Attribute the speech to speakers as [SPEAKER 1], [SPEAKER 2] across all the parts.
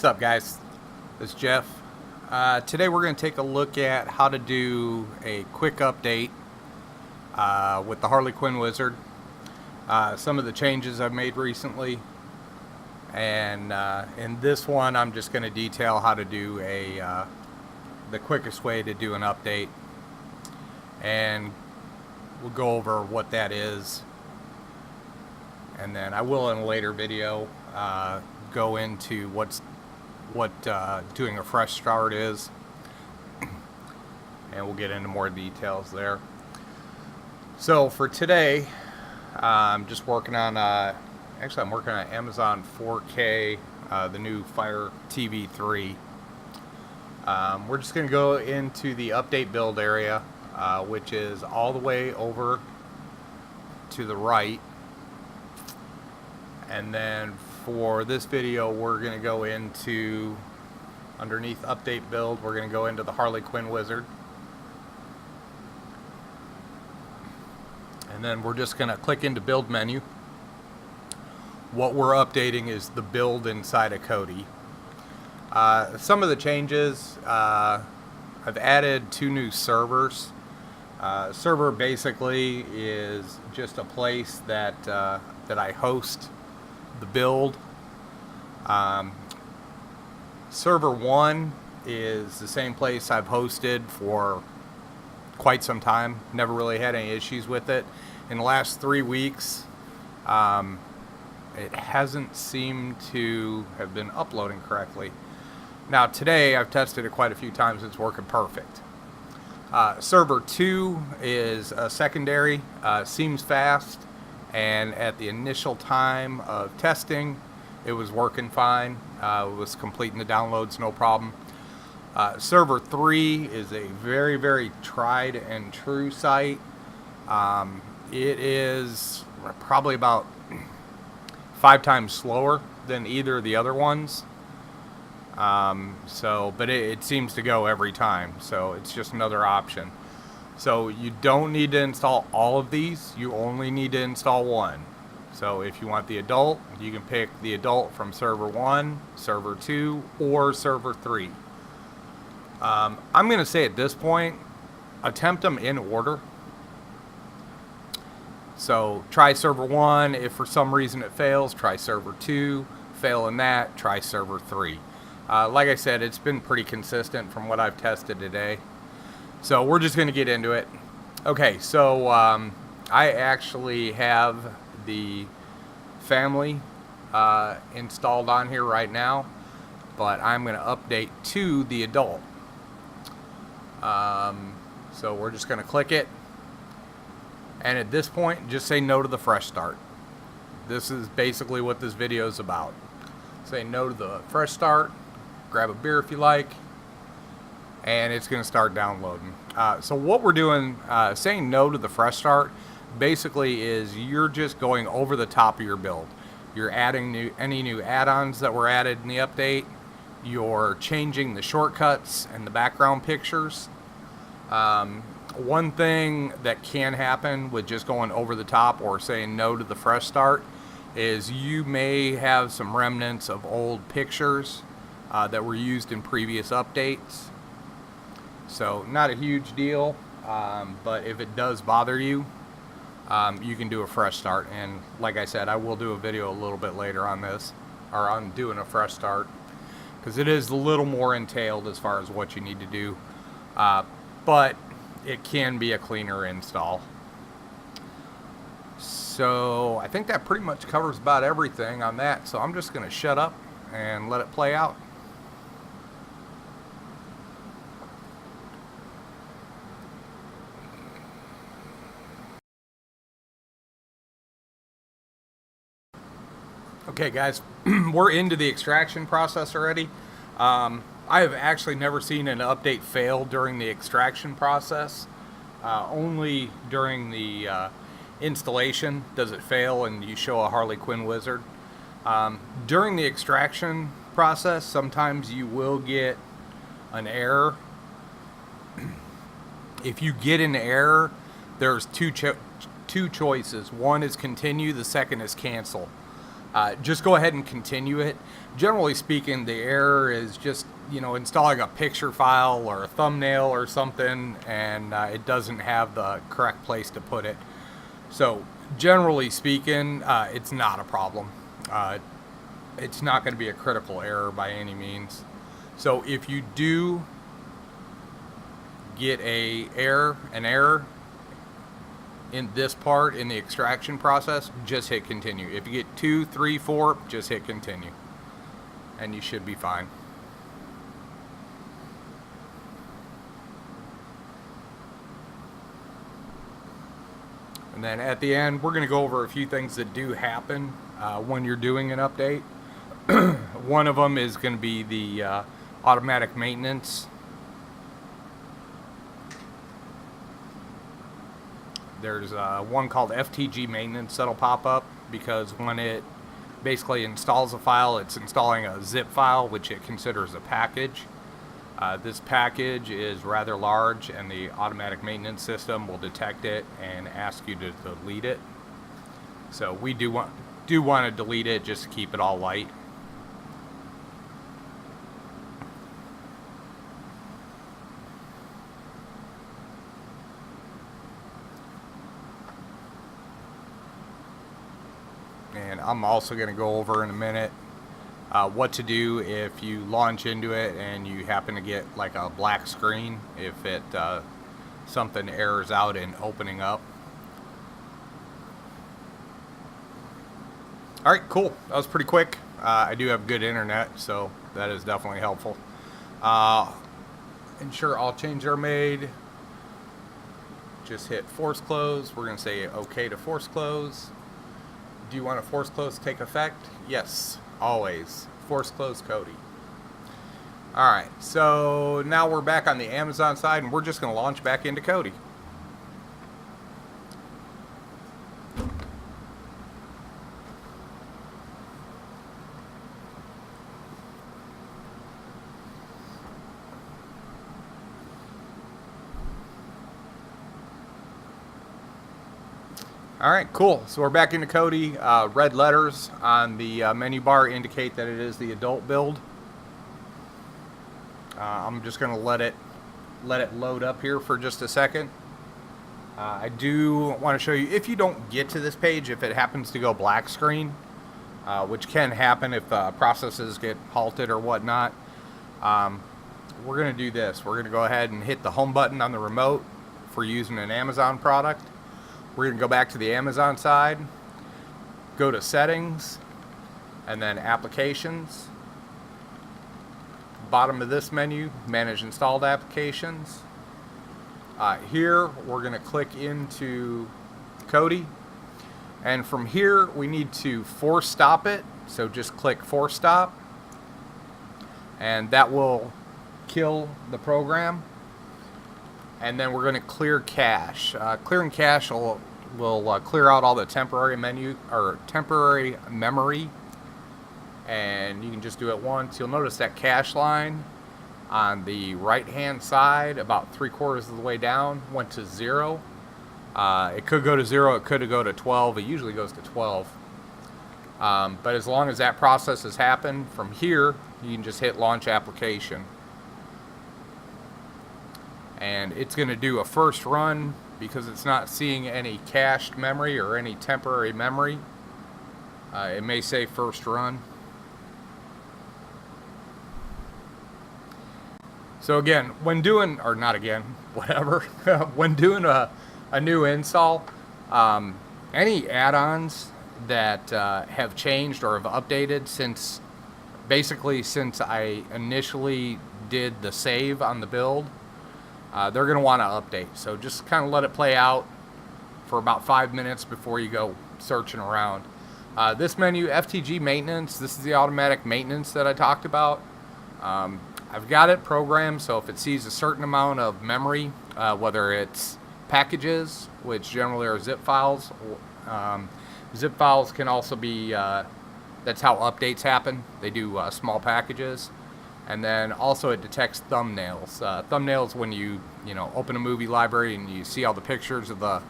[SPEAKER 1] What's up, guys? This is Jeff. Today we're going to take a look at how to do a quick update with the Harley Quinn Wizard. Some of the changes I've made recently, and in this one I'm just going to detail how to do the quickest way to do an update, and we'll go over what that is, and then I will in a later video go into what doing a fresh start is, and we'll get into more details there. So for today, I'm just working on I'm working on Amazon 4K, the new Fire TV 3. We're just going to go into the update build area, which is all the way over to the right, and then for this video we're going to go into underneath update build. We're going to go into the Harley Quinn Wizard, and then we're just going to click into build menu. What we're updating is the build inside of Cody. Some of the changes, I've added 2 new servers. Server basically is just a place that I host the build. Server 1 is the same place I've hosted for quite some time. Never really had any issues with it. In the last 3 weeks, it hasn't seemed to have been uploading correctly. Now today I've tested it quite a few times. It's working perfect. Server 2 is a secondary, seems fast, and at the initial time of testing it was working fine. It was completing the downloads no problem. Server 3 is a very, very tried and true site. It is probably about 5 times slower than either of the other ones. But it seems to go every time, so it's just another option. So you don't need to install all of these, you only need to install one. So if you want the adult, you can pick the adult from server 1, server 2, or server 3. I'm going to say at this point, attempt them in order. So try server 1, if for some reason it fails, try server 2, fail in that, try server 3. Like I said, it's been pretty consistent from what I've tested today. So we're just going to get into it. Okay, so I actually have the family installed on here right now, but I'm going to update to the adult. So we're just going to click it, and at this point just say no to the fresh start. This is basically what this video is about. Say no to the fresh start, grab a beer if you like, and it's going to start downloading. So what we're doing, saying no to the fresh start, basically is you're just going over the top of your build. You're adding any new add-ons that were added in the update. You're changing the shortcuts and the background pictures. One thing that can happen with just going over the top or saying no to the fresh start is you may have some remnants of old pictures that were used in previous updates. So not a huge deal, but if it does bother you, you can do a fresh start. And like I said, I will do a video a little bit later on this, or on doing a fresh start, because it is a little more entailed as far as what you need to do, but it can be a cleaner install. So I think that pretty much covers about everything on that, so I'm just going to shut up and let it play out. Okay guys, we're into the extraction process already. I have actually never seen an update fail during the extraction process. Only during the installation does it fail and you show a Harley Quinn Wizard. During the extraction process, sometimes you will get an error. If you get an error, there's two choices. One is continue, the second is cancel. just go ahead and continue it. Generally speaking, the error is just, installing a picture file or a thumbnail or something, and it doesn't have the correct place to put it. So generally speaking, it's not a problem. It's not going to be a critical error by any means. So if you do get an error in this part in the extraction process, just hit continue. If you get 2, 3, 4, just hit continue, and you should be fine. And then at the end, we're going to go over a few things that do happen when you're doing an update. One of them is going to be the automatic maintenance. There's one called FTG maintenance that'll pop up, because when it basically installs a file, it's installing a zip file, which it considers a package. This package is rather large, and the automatic maintenance system will detect it and ask you to delete it. So we do want to delete it just to keep it all light. And I'm also going to go over in a minute what to do if you launch into it and you happen to get like a black screen, if it something errors out in opening up. Alright, cool. That was pretty quick. I do have good internet, so that is definitely helpful. Ensure all changes are made. Just hit force close. We're going to say OK to force close. Do you want a force close to take effect? Yes, always. Force close Cody. Alright, so now we're back on the Amazon side, and we're just going to launch back into Cody. Alright, cool. So we're back into Cody. Red letters on the menu bar indicate that it is the adult build. I'm just going to let it load up here for just a second. I do want to show you, if you don't get to this page, if it happens to go black screen, which can happen if processes get halted or whatnot, we're going to do this. We're going to go ahead and hit the home button on the remote for using an Amazon product. We're going to go back to the Amazon side, go to settings, and then applications. Bottom of this menu, manage installed applications. Here we're going to click into Kodi, and from here we need to force stop it. So just click force stop, and that will kill the program. And then we're going to clear cache. Clearing cache will clear out all the temporary memory, and you can just do it once. You'll notice that cache line on the right hand side, about 3/4 of the way down, went to 0. It could go to 0, it could go to 12. It usually goes to 12. But as long as that process has happened, from here you can just hit launch application. And it's going to do a first run because it's not seeing any cached memory or any temporary memory. It may say first run. So again, when doing, or not again, whatever, when doing a new install, any add-ons that have changed or have updated since I initially did the save on the build, they're going to want to update. So just kind of let it play out for about 5 minutes before you go searching around. This menu, FTG maintenance, this is the automatic maintenance that I talked about. I've got it programmed so if it sees a certain amount of memory, whether it's packages, which generally are zip files, zip files can also be, that's how updates happen. They do small packages. And then also it detects thumbnails. Thumbnails, when you open a movie library and you see all the pictures of the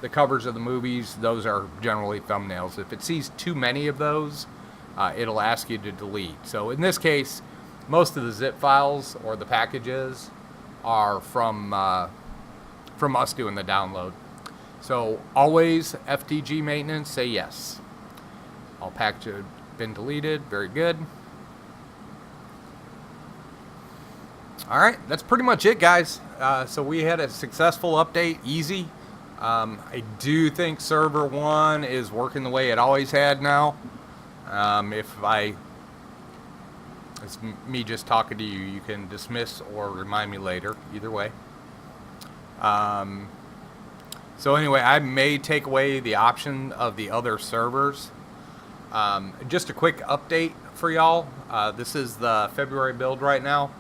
[SPEAKER 1] covers of the movies, those are generally thumbnails. If it sees too many of those, it'll ask you to delete. So in this case, most of the zip files or the packages are from us doing the download. So always FTG maintenance, say yes. All packages have been deleted. Very good. All right, that's pretty much it, guys. So we had a successful update, easy. I do think server 1 is working the way it always had now. It's me just talking to you, you can dismiss or remind me later, either way. So anyway, I may take away the option of the other servers. Just a quick update for y'all. This is the February build right now.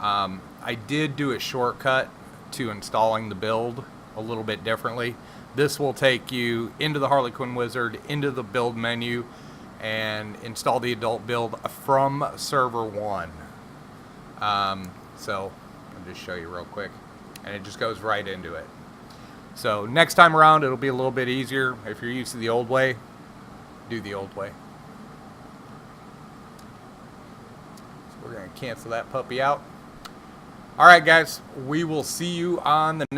[SPEAKER 1] I did do a shortcut to installing the build a little bit differently. This will take you into the Harley Quinn Wizard, into the build menu, and install the adult build from server 1. So I'll just show you real quick, and it just goes right into it. So next time around it'll be a little bit easier. If you're used to the old way, do the old way. So we're going to cancel that puppy out. All right, guys, we will see you on the next